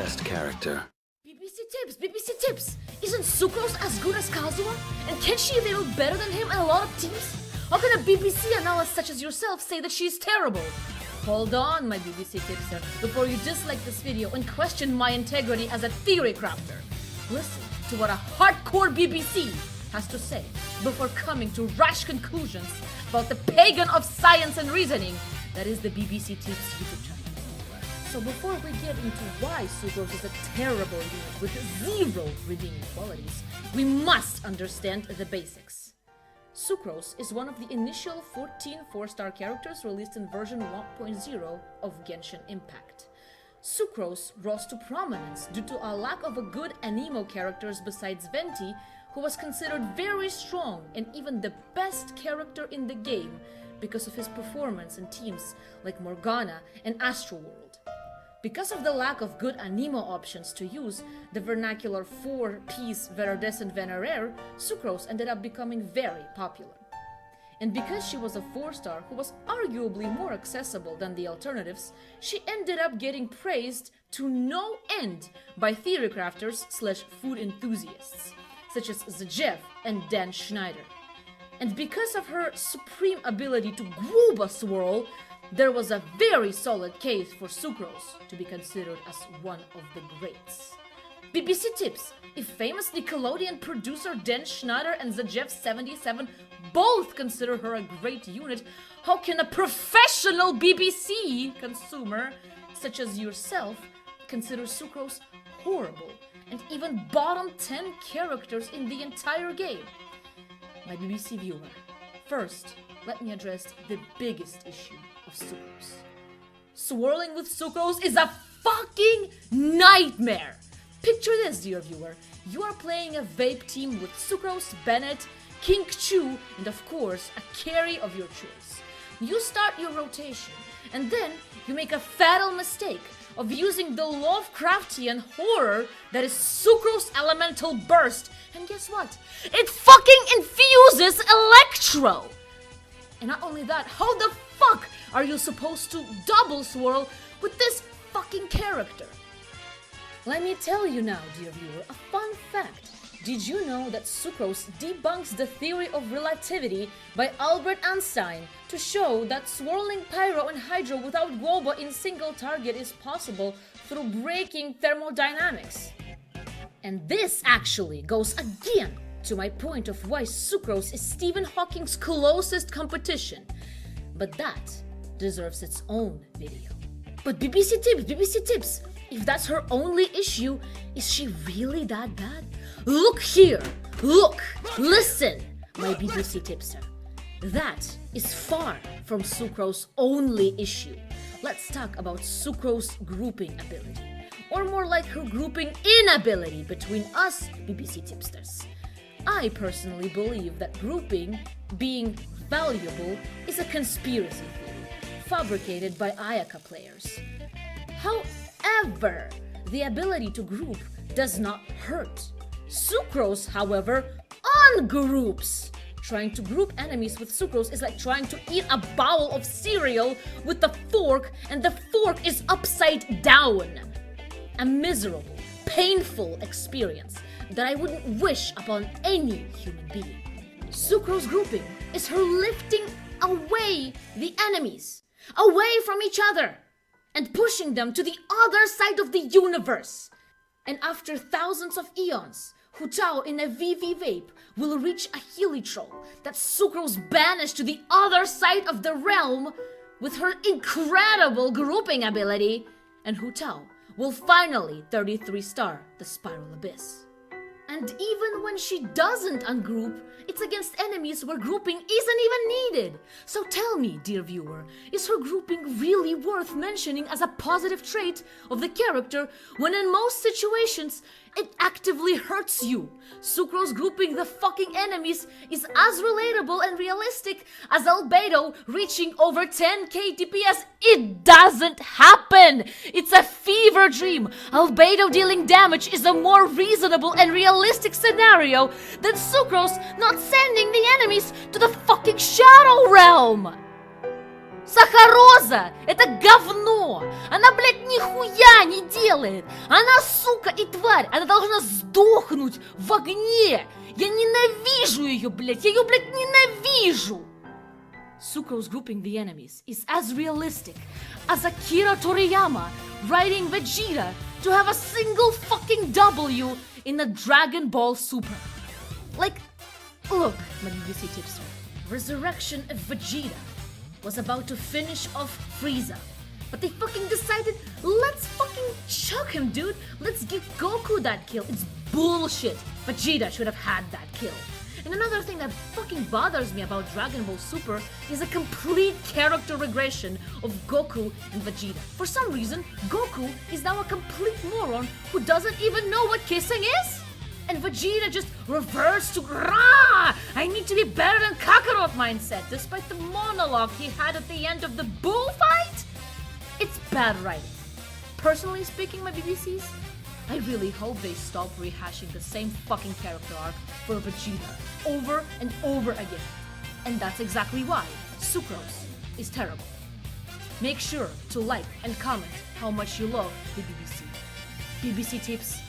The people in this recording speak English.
Best Character. BBC Tips! Isn't Sucrose as good as Kazuha? And can she even do better than him in a lot of teams? How can a BBC analyst such as yourself say that she's terrible? Hold on, my BBC tipster, before you dislike this video and question my integrity as a theory crafter. Listen to what a hardcore BBC has to say before coming to rash conclusions about the pagan of science and reasoning that is the BBC Tips YouTube channel. So before we get into why Sucrose is a terrible unit with zero redeeming qualities, we must understand the basics. Sucrose is one of the initial 14 4-star characters released in version 1.0 of Genshin Impact. Sucrose rose to prominence due to a lack of a good anemo characters besides Venti, who was considered very strong and even the best character in the game because of his performance in teams like Morgana and Astroworld. Because of the lack of good anemo options to use, the vernacular 4-piece Verdescent Veneraire, Sucrose ended up becoming very popular. And because she was a 4-star who was arguably more accessible than the alternatives, she ended up getting praised to no end by theory crafters / food enthusiasts, such as Zajev and Dan Schneider. And because of her supreme ability to group a swirl, there was a very solid case for Sucrose to be considered as one of the greats. BBC Tips: if famous Nickelodeon producer Dan Schneider and Zajev77 both consider her a great unit, how can a professional BBC consumer, such as yourself, consider Sucrose horrible and even bottom 10 characters in the entire game? My BBC viewer, first, let me address the biggest issue of Sucrose. Swirling with Sucrose is a fucking nightmare! Picture this, dear viewer. You are playing a vape team with Sucrose, Bennet, King Chu, and of course, a carry of your choice. You start your rotation, and then you make a fatal mistake of using the Lovecraftian horror that is Sucrose Elemental Burst, and guess what? It fucking infuses Electro! And not only that, how the fuck are you supposed to double swirl with this fucking character? Let me tell you now, dear viewer, a fun fact. Did you know that Sucrose debunks the theory of relativity by Albert Einstein to show that swirling Pyro and Hydro without Guoba in single target is possible through breaking thermodynamics? And this actually goes again to my point of why Sucrose is Stephen Hawking's closest competition. But that deserves its own video. But BBC Tips, if that's her only issue, is she really that bad? Look here, look, listen, my BBC Tipster. That is far from Sucrose's only issue. Let's talk about Sucrose's grouping ability, or more like her grouping inability between us BBC Tipsters. I personally believe that grouping, being valuable, is a conspiracy theory fabricated by Ayaka players. However, the ability to group does not hurt. Sucrose, however, ungroups. Trying to group enemies with Sucrose is like trying to eat a bowl of cereal with a fork and the fork is upside down. A miserable, painful experience that I wouldn't wish upon any human being. Sucrose grouping is her lifting away the enemies, away from each other, and pushing them to the other side of the universe. And after thousands of eons, Hu Tao in a VV Vape will reach a Heliotrope that Sucrose banished to the other side of the realm with her incredible grouping ability, and Hu Tao will finally 33-star the Spiral Abyss. And even when she doesn't ungroup, it's against enemies where grouping isn't even needed. So tell me, dear viewer, is her grouping really worth mentioning as a positive trait of the character when in most situations it actively hurts you? Sucrose grouping the fucking enemies is as relatable and realistic as Albedo reaching over 10k DPS. It doesn't happen! It's a fever dream! Albedo dealing damage is a more reasonable and realistic scenario than Sucrose not sending the enemies to the fucking Shadow Realm! Сахароза — это говно! Она, блядь, нихуя не делает! Она, сука и тварь! Она должна сдохнуть в огне! Я ненавижу ее, блядь! Я ее, блядь, ненавижу! Sucrose grouping the enemies is as realistic as Akira Toriyama writing Vegeta to have a single fucking W in a Dragon Ball Super. Like, look, my BBC tipster. Resurrection of Vegeta was about to finish off Frieza. But they fucking decided, let's fucking chuck him, dude. Let's give Goku that kill. It's bullshit. Vegeta should have had that kill. And another thing that fucking bothers me about Dragon Ball Super is a complete character regression of Goku and Vegeta. For some reason, Goku is now a complete moron who doesn't even know what kissing is. And Vegeta just reverts to rah! I need to be better than Kakarot mindset, despite the monologue he had at the end of the bullfight. It's bad writing. Personally speaking, my BBCs, I really hope they stop rehashing the same fucking character arc for Vegeta over and over again. And that's exactly why Sucrose is terrible. Make sure to like and comment how much you love the BBC. BBC tips